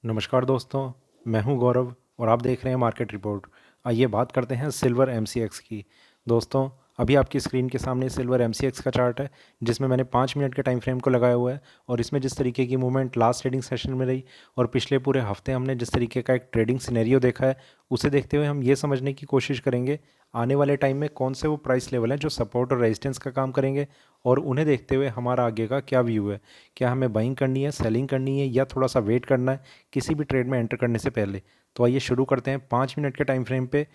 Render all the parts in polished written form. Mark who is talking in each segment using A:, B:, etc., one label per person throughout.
A: नमस्कार दोस्तों, मैं हूं गौरव और आप देख रहे हैं मार्केट रिपोर्ट। आइए बात करते हैं सिल्वर एमसीएक्स की। दोस्तों, अभी आपकी स्क्रीन के सामने सिल्वर एमसीएक्स का चार्ट है, जिसमें मैंने 5 मिनट के टाइम फ्रेम को लगाया हुआ है। और इसमें जिस तरीके की मूवमेंट लास्ट ट्रेडिंग सेशन में रही और पिछले पूरे हफ्ते हमने जिस तरीके का एक ट्रेडिंग सिनेरियो देखा है, उसे देखते हुए हम ये समझने की कोशिश करेंगे आने वाले टाइम में कौन से वो प्राइस लेवल हैं जो सपोर्ट और रेजिस्टेंस का काम करेंगे, और उन्हें देखते हुए हमारा आगे का क्या व्यू है। क्या हमें बाइंग करनी है, सेलिंग करनी है, या थोड़ा सा वेट करना है किसी भी ट्रेड में एंटर करने से पहले। तो आइए शुरू करते हैं 5 मिनट के टाइम फ्रेम पे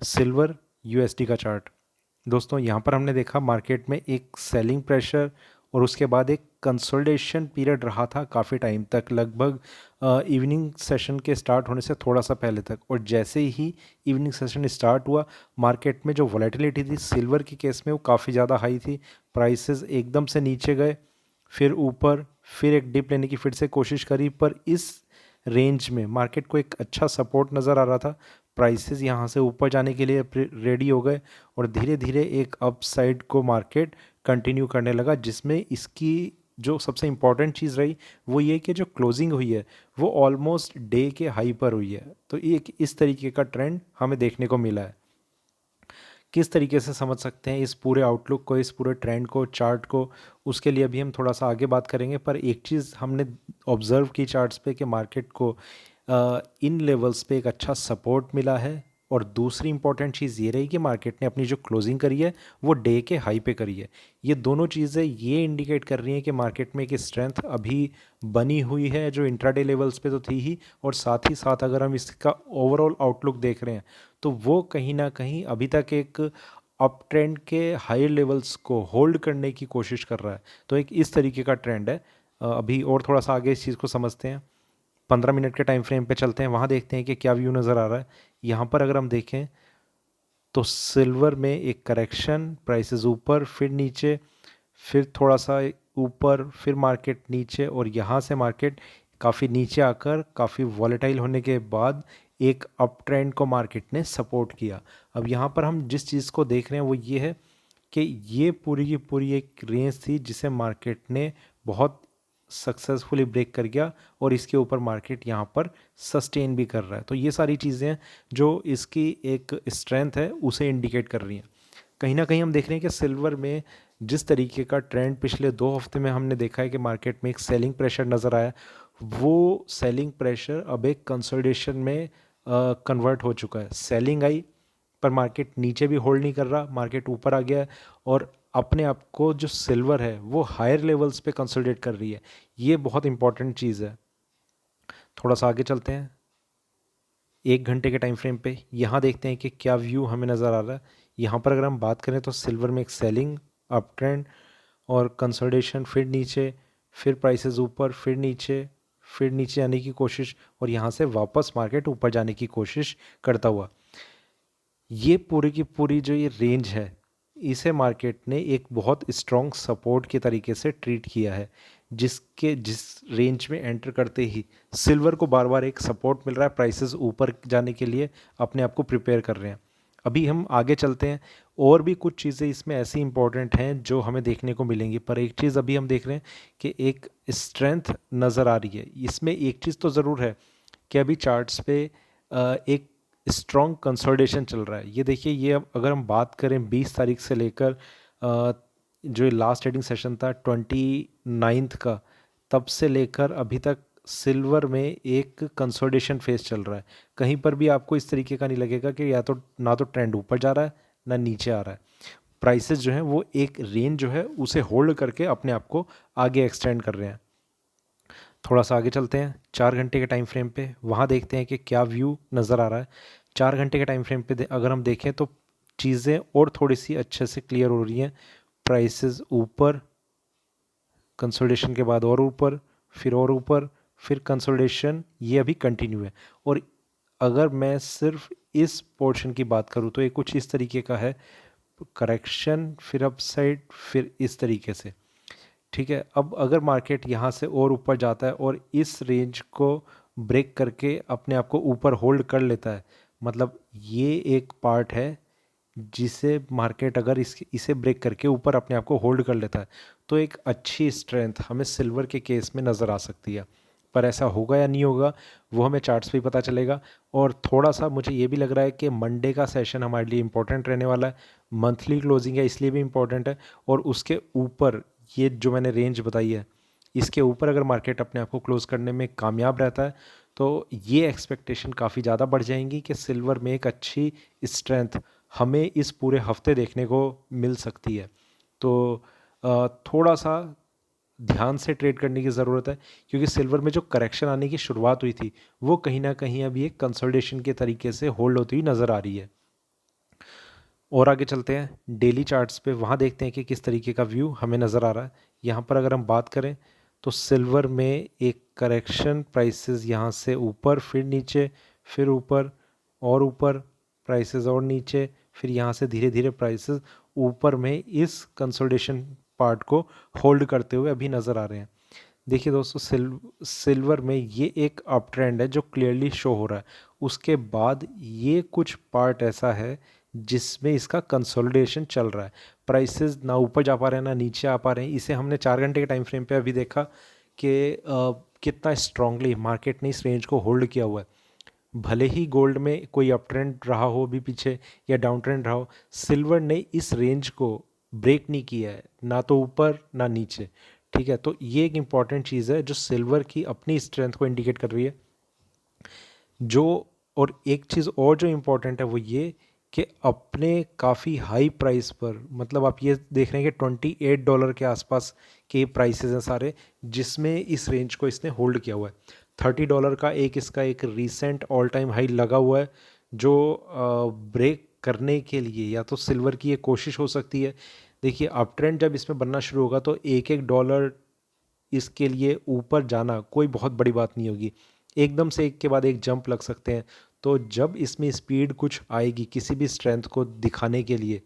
A: सिल्वर यूएसडी का चार्ट। दोस्तों, यहाँ पर हमने देखा मार्केट में एक सेलिंग प्रेशर और उसके बाद एक कंसोलिडेशन पीरियड रहा था काफ़ी टाइम तक, लगभग इवनिंग सेशन के स्टार्ट होने से थोड़ा सा पहले तक। और जैसे ही इवनिंग सेशन स्टार्ट हुआ, मार्केट में जो वॉलेटिलिटी थी सिल्वर के केस में वो काफ़ी ज़्यादा हाई थी। प्राइसेस एकदम से नीचे गए, फिर ऊपर, फिर एक डिप लेने की फिर से कोशिश करी, पर इस रेंज में मार्केट को एक अच्छा सपोर्ट नज़र आ रहा था। प्राइसेस यहाँ से ऊपर जाने के लिए रेडी हो गए और धीरे धीरे एक अपसाइड को मार्केट कंटिन्यू करने लगा, जिसमें इसकी जो सबसे इम्पॉर्टेंट चीज़ रही वो ये कि जो क्लोजिंग हुई है वो ऑलमोस्ट डे के हाई पर हुई है। तो एक इस तरीके का ट्रेंड हमें देखने को मिला है। किस तरीके से समझ सकते हैं इस पूरे आउटलुक को, इस पूरे ट्रेंड को, चार्ट को, उसके लिए अभी हम थोड़ा सा आगे बात करेंगे। पर एक चीज़ हमने ऑब्ज़र्व की चार्ट्स पे कि मार्केट को इन लेवल्स पे एक अच्छा सपोर्ट मिला है। और दूसरी इंपॉर्टेंट चीज़ ये रही कि मार्केट ने अपनी जो क्लोजिंग करी है वो डे के हाई पे करी है। ये दोनों चीज़ें ये इंडिकेट कर रही हैं कि मार्केट में एक स्ट्रेंथ अभी बनी हुई है जो इंट्राडे लेवल्स पे तो थी ही, और साथ ही साथ अगर हम इसका ओवरऑल आउटलुक देख रहे हैं तो वो कहीं ना कहीं अभी तक एक अप ट्रेंड के हायर लेवल्स को होल्ड करने की कोशिश कर रहा है। तो एक इस तरीके का ट्रेंड है। अभी और थोड़ा सा आगे इस चीज़ को समझते हैं। 15 मिनट के टाइम फ्रेम पे चलते हैं, वहाँ देखते हैं कि क्या व्यू नज़र आ रहा है। यहाँ पर अगर हम देखें तो सिल्वर में एक करेक्शन, प्राइसेस ऊपर फिर नीचे, फिर थोड़ा सा ऊपर, फिर मार्केट नीचे, और यहाँ से मार्केट काफ़ी नीचे आकर काफ़ी वॉलेटाइल होने के बाद एक अप ट्रेंड को मार्केट ने सपोर्ट किया। अब यहाँ पर हम जिस चीज़ को देख रहे हैं वो ये है कि ये पूरी की पूरी एक रेंज थी जिसे मार्केट ने बहुत सक्सेसफुली ब्रेक कर गया, और इसके ऊपर मार्केट यहाँ पर सस्टेन भी कर रहा है। तो ये सारी चीज़ें जो इसकी एक स्ट्रेंथ है उसे इंडिकेट कर रही हैं। कहीं ना कहीं हम देख रहे हैं कि सिल्वर में जिस तरीके का ट्रेंड पिछले 2 हफ्ते में हमने देखा है कि मार्केट में एक सेलिंग प्रेशर नज़र आया, वो सेलिंग प्रेशर अब एक कंसोलिडेशन में कन्वर्ट हो चुका है। सेलिंग आई पर मार्केट नीचे भी होल्ड नहीं कर रहा, मार्केट ऊपर आ गया है, और अपने आप को जो सिल्वर है वो हायर लेवल्स पे कंसोलिडेट कर रही है। ये बहुत इंपॉर्टेंट चीज़ है। थोड़ा सा आगे चलते हैं 1 घंटे के टाइम फ्रेम पे, यहाँ देखते हैं कि क्या व्यू हमें नज़र आ रहा है। यहाँ पर अगर हम बात करें तो सिल्वर में एक सेलिंग, अप ट्रेंड और कंसोलिडेशन, फिर नीचे, फिर प्राइसेस ऊपर, फिर नीचे, फिर नीचे आने की कोशिश, और यहाँ से वापस मार्केट ऊपर जाने की कोशिश करता हुआ। ये पूरी की पूरी जो ये रेंज है इसे मार्केट ने एक बहुत स्ट्रॉन्ग सपोर्ट के तरीके से ट्रीट किया है, जिस रेंज में एंटर करते ही सिल्वर को बार बार एक सपोर्ट मिल रहा है। प्राइसेस ऊपर जाने के लिए अपने आप को प्रिपेयर कर रहे हैं। अभी हम आगे चलते हैं, और भी कुछ चीज़ें इसमें ऐसी इंपॉर्टेंट हैं जो हमें देखने को मिलेंगी। पर एक चीज़ अभी हम देख रहे हैं कि एक स्ट्रेंथ नज़र आ रही है इसमें। एक चीज़ तो ज़रूर है कि अभी चार्ट्स पे एक स्ट्रॉन्ग कंसोलिडेशन चल रहा है। ये देखिए, ये अब अगर हम बात करें 20 तारीख से लेकर जो लास्ट ट्रेडिंग सेशन था 29 का, तब से लेकर अभी तक सिल्वर में एक कंसोलिडेशन फेज चल रहा है। कहीं पर भी आपको इस तरीके का नहीं लगेगा कि या तो ना तो ट्रेंड ऊपर जा रहा है ना नीचे आ रहा है। प्राइसेस जो हैं वो एक रेंज जो है उसे होल्ड करके अपने आप को आगे एक्सटेंड कर रहे हैं। थोड़ा सा आगे चलते हैं 4 घंटे के टाइम फ्रेम पे, वहाँ देखते हैं कि क्या व्यू नज़र आ रहा है। 4 घंटे के टाइम फ्रेम पे अगर हम देखें तो चीज़ें और थोड़ी सी अच्छे से क्लियर हो रही हैं। प्राइसेस ऊपर, कंसोलिडेशन के बाद और ऊपर, फिर और ऊपर, फिर कंसोलिडेशन, ये अभी कंटिन्यू है। और अगर मैं सिर्फ इस पोर्शन की बात करूँ तो ये कुछ इस तरीके का है, करेक्शन, फिर अपसाइड, फिर इस तरीके से। ठीक है, अब अगर मार्केट यहाँ से और ऊपर जाता है और इस रेंज को ब्रेक करके अपने आप को ऊपर होल्ड कर लेता है, मतलब ये एक पार्ट है जिसे मार्केट अगर इसे ब्रेक करके ऊपर अपने आप को होल्ड कर लेता है तो एक अच्छी स्ट्रेंथ हमें सिल्वर के केस में नज़र आ सकती है। पर ऐसा होगा या नहीं होगा वो हमें चार्ट्स पे ही पता चलेगा। और थोड़ा सा मुझे ये भी लग रहा है कि मंडे का सेशन हमारे लिए इम्पोर्टेंट रहने वाला है, मंथली क्लोजिंग है इसलिए भी इम्पोर्टेंट है। और उसके ऊपर ये जो मैंने रेंज बताई है इसके ऊपर अगर मार्केट अपने आप को क्लोज करने में कामयाब रहता है तो ये एक्सपेक्टेशन काफ़ी ज़्यादा बढ़ जाएंगी कि सिल्वर में एक अच्छी स्ट्रेंथ हमें इस पूरे हफ्ते देखने को मिल सकती है। तो थोड़ा सा ध्यान से ट्रेड करने की ज़रूरत है, क्योंकि सिल्वर में जो करेक्शन आने की शुरुआत हुई थी वो कहीं ना कहीं अभी एक कंसोलिडेशन के तरीके से होल्ड होती हुई नज़र आ रही है। और आगे चलते हैं डेली चार्ट्स पे, वहाँ देखते हैं कि किस तरीके का व्यू हमें नज़र आ रहा है। यहाँ पर अगर हम बात करें तो सिल्वर में एक करेक्शन, प्राइसेस यहाँ से ऊपर फिर नीचे फिर ऊपर और ऊपर, प्राइसेस और नीचे, फिर यहाँ से धीरे धीरे प्राइसेस ऊपर में इस कंसोलिडेशन पार्ट को होल्ड करते हुए अभी नज़र आ रहे हैं। देखिए दोस्तों, सिल्वर में ये एक अप ट्रेंड है जो क्लियरली शो हो रहा है। उसके बाद ये कुछ पार्ट ऐसा है जिसमें इसका कंसोलिडेशन चल रहा है, प्राइसेस ना ऊपर जा पा रहे हैं ना नीचे आ पा रहे हैं। इसे हमने 4 घंटे के टाइम फ्रेम पे अभी देखा कि कितना स्ट्रांगली मार्केट ने इस रेंज को होल्ड किया हुआ है। भले ही गोल्ड में कोई अप ट्रेंड रहा हो अभी पीछे या डाउन ट्रेंड रहा हो, सिल्वर ने इस रेंज को ब्रेक नहीं किया है, ना तो ऊपर ना नीचे। ठीक है, तो ये एक इम्पॉर्टेंट चीज़ है जो सिल्वर की अपनी स्ट्रेंथ को इंडिकेट कर रही है। जो और एक चीज़ और जो इम्पोर्टेंट है वो ये कि अपने काफ़ी हाई प्राइस पर, मतलब आप ये देख रहे हैं कि $28 के आसपास के प्राइसेस हैं सारे, जिसमें इस रेंज को इसने होल्ड किया हुआ है। $30 का एक इसका एक रीसेंट ऑल टाइम हाई लगा हुआ है जो ब्रेक करने के लिए या तो सिल्वर की ये कोशिश हो सकती है। देखिए, अप ट्रेंड जब इसमें बनना शुरू होगा तो एक एक डॉलर इसके लिए ऊपर जाना कोई बहुत बड़ी बात नहीं होगी, एकदम से एक के बाद एक जंप लग सकते हैं। तो जब इसमें स्पीड कुछ आएगी किसी भी स्ट्रेंथ को दिखाने के लिए,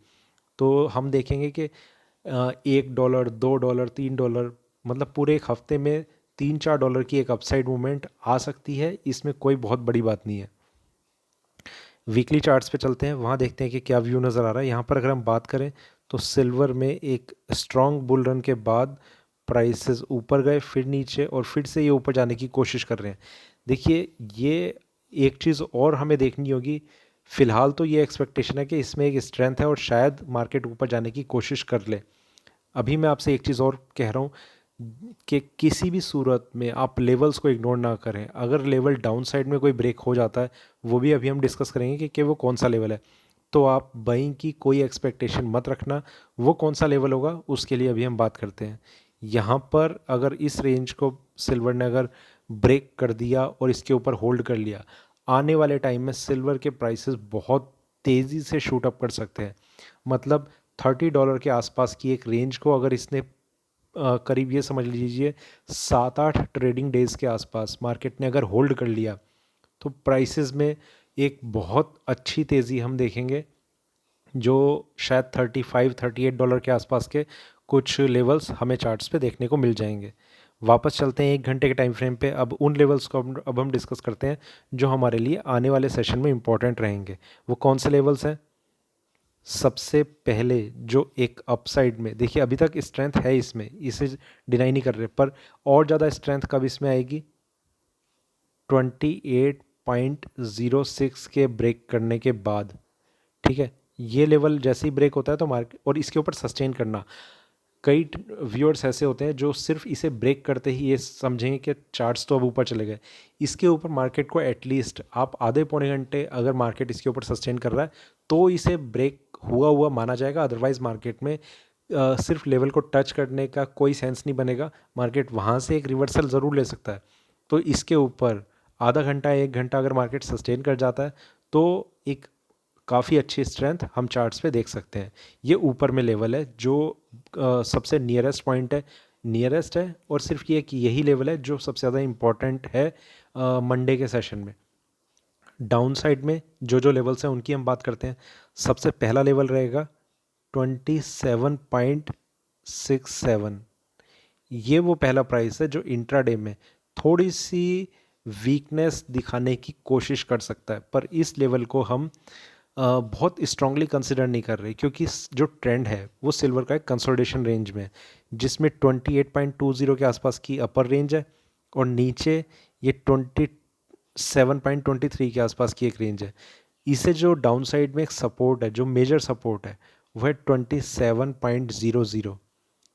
A: तो हम देखेंगे कि $1, $2, $3, मतलब पूरे एक हफ्ते में $3-4 की एक अपसाइड मूवमेंट आ सकती है। इसमें कोई बहुत बड़ी बात नहीं है। वीकली चार्ट्स पे चलते हैं, वहाँ देखते हैं कि क्या व्यू नज़र आ रहा है। यहाँ पर अगर हम बात करें तो सिल्वर में एक स्ट्रॉन्ग बुल रन के बाद प्राइसेस ऊपर गए फिर नीचे और फिर से ये ऊपर जाने की कोशिश कर रहे हैं। देखिए, ये एक चीज़ और हमें देखनी होगी। फ़िलहाल तो ये एक्सपेक्टेशन है कि इसमें एक स्ट्रेंथ है और शायद मार्केट ऊपर जाने की कोशिश कर ले। अभी मैं आपसे एक चीज़ और कह रहा हूँ कि किसी भी सूरत में आप लेवल्स को इग्नोर ना करें। अगर लेवल डाउन साइड में कोई ब्रेक हो जाता है, वो भी अभी हम डिस्कस करेंगे कि वो कौन सा लेवल है, तो आप बाइंग की कोई एक्सपेक्टेशन मत रखना। वो कौन सा लेवल होगा उसके लिए अभी हम बात करते हैं। यहाँ पर अगर इस रेंज को सिल्वर ने अगर ब्रेक कर दिया और इसके ऊपर होल्ड कर लिया, आने वाले टाइम में सिल्वर के प्राइसेस बहुत तेज़ी से शूट अप कर सकते हैं। मतलब $30 के आसपास की एक रेंज को अगर इसने करीब ये समझ लीजिए 7-8 ट्रेडिंग डेज़ के आसपास मार्केट ने अगर होल्ड कर लिया, तो प्राइसेस में एक बहुत अच्छी तेज़ी हम देखेंगे, जो शायद $35-38 के आसपास के कुछ लेवल्स हमें चार्ट्स पे देखने को मिल जाएंगे। वापस चलते हैं 1 घंटे के टाइम फ्रेम पे। अब उन लेवल्स को अब हम डिस्कस करते हैं जो हमारे लिए आने वाले सेशन में इम्पोर्टेंट रहेंगे। वो कौन से लेवल्स हैं? सबसे पहले जो एक अपसाइड में, देखिए अभी तक स्ट्रेंथ है इसमें, इसे डिनाई नहीं कर रहे, पर और ज़्यादा स्ट्रेंथ कब इसमें आएगी? 28.06 के ब्रेक करने के बाद। ठीक है, ये लेवल जैसे ही ब्रेक होता है तो मार्केट, और इसके ऊपर सस्टेन करना, कई व्यूअर्स ऐसे होते हैं जो सिर्फ इसे ब्रेक करते ही ये समझेंगे कि चार्ट्स तो अब ऊपर चले गए। इसके ऊपर मार्केट को एटलीस्ट आप आधे पौने घंटे अगर मार्केट इसके ऊपर सस्टेन कर रहा है तो इसे ब्रेक हुआ हुआ माना जाएगा। अदरवाइज़ मार्केट में सिर्फ लेवल को टच करने का कोई सेंस नहीं बनेगा। मार्केट वहाँ से एक रिवर्सल ज़रूर ले सकता है। तो इसके ऊपर आधा घंटा 1 घंटा अगर मार्केट सस्टेन कर जाता है तो एक काफ़ी अच्छी स्ट्रेंथ हम चार्ट्स पे देख सकते हैं। ये ऊपर में लेवल है जो सबसे नियरेस्ट पॉइंट है, नियरेस्ट है, और सिर्फ ये कि यही लेवल है जो सबसे ज़्यादा इम्पॉर्टेंट है मंडे के सेशन में। डाउन साइड में जो जो लेवल्स हैं उनकी हम बात करते हैं। सबसे पहला लेवल रहेगा 27.67। ये वो पहला प्राइस है जो इंट्राडे में थोड़ी सी वीकनेस दिखाने की कोशिश कर सकता है, पर इस लेवल को हम बहुत स्ट्रांगली कंसिडर नहीं कर रहे, क्योंकि जो ट्रेंड है वो सिल्वर का एक कंसोलिडेशन रेंज में है, जिसमें 28.20 के आसपास की अपर रेंज है और नीचे ये 27.23 के आसपास की एक रेंज है। इसे जो डाउन साइड में एक सपोर्ट है, जो मेजर सपोर्ट है, वह 27.00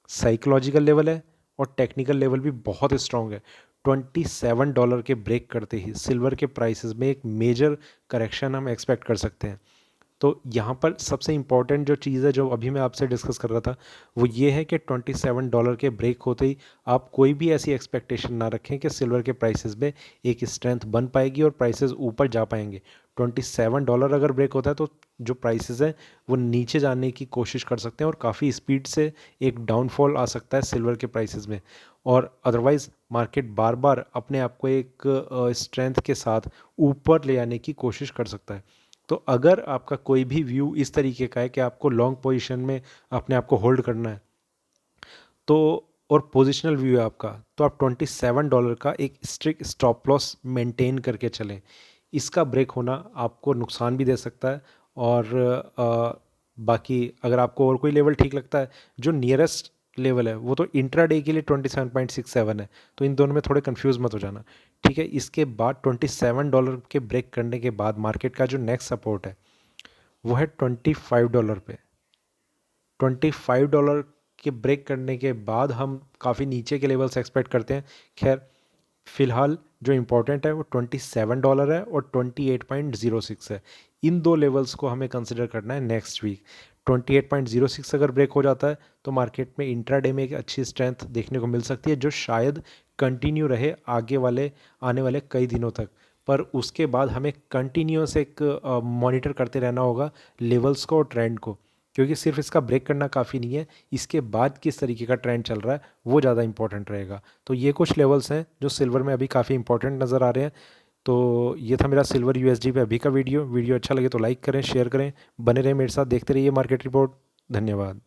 A: साइकोलॉजिकल लेवल है और टेक्निकल लेवल भी बहुत स्ट्रॉन्ग है। $27 के ब्रेक करते ही सिल्वर के प्राइसेस में एक मेजर करेक्शन हम एक्सपेक्ट कर सकते हैं। तो यहाँ पर सबसे इम्पॉर्टेंट जो चीज़ है जो अभी मैं आपसे डिस्कस कर रहा था वो ये है कि $27 के ब्रेक होते ही आप कोई भी ऐसी एक्सपेक्टेशन ना रखें कि सिल्वर के प्राइसेस में एक स्ट्रेंथ बन पाएगी और प्राइसेस ऊपर जा पाएंगे। $27 अगर ब्रेक होता है तो जो प्राइसेस हैं वो नीचे जाने की कोशिश कर सकते हैं और काफ़ी स्पीड से एक डाउनफॉल आ सकता है सिल्वर के प्राइसेस में। और अदरवाइज़ मार्केट बार बार अपने आप को एक स्ट्रेंथ के साथ ऊपर ले आने की कोशिश कर सकता है। तो अगर आपका कोई भी व्यू इस तरीके का है कि आपको लॉन्ग पोजीशन में अपने आप को होल्ड करना है तो और पोजिशनल व्यू है आपका, तो आप $27 का एक स्ट्रिक्ट स्टॉप लॉस मेंटेन करके चलें। इसका ब्रेक होना आपको नुकसान भी दे सकता है। और बाकी अगर आपको और कोई लेवल ठीक लगता है, जो नियरेस्ट लेवल है वो तो इंट्राडे के लिए 27.67 है, तो इन दोनों में थोड़े कंफ्यूज मत हो जाना। ठीक है, इसके बाद $27 के ब्रेक करने के बाद मार्केट का जो नेक्स्ट सपोर्ट है वो है $25 पे। $25 के ब्रेक करने के बाद हम काफ़ी नीचे के लेवल्स एक्सपेक्ट करते हैं। खैर फिलहाल जो इम्पोर्टेंट है वो $27 है और 28.06 है। इन दो लेवल्स को हमें कंसिडर करना है नेक्स्ट वीक। 28.06 अगर ब्रेक हो जाता है तो मार्केट में इंट्राडे में एक अच्छी स्ट्रेंथ देखने को मिल सकती है, जो शायद कंटिन्यू रहे आने वाले कई दिनों तक। पर उसके बाद हमें कंटिन्यूस एक मॉनिटर करते रहना होगा लेवल्स को और ट्रेंड को, क्योंकि सिर्फ इसका ब्रेक करना काफ़ी नहीं है, इसके बाद किस तरीके का ट्रेंड चल रहा है वो ज़्यादा इंपॉर्टेंट रहेगा। तो ये कुछ लेवल्स हैं जो सिल्वर में अभी काफ़ी इंपॉर्टेंट नज़र आ रहे हैं। तो ये था मेरा सिल्वर यूएसडी पे अभी का वीडियो अच्छा लगे तो लाइक करें, शेयर करें, बने रहें मेरे साथ, देखते रहिए मार्केट रिपोर्ट। धन्यवाद।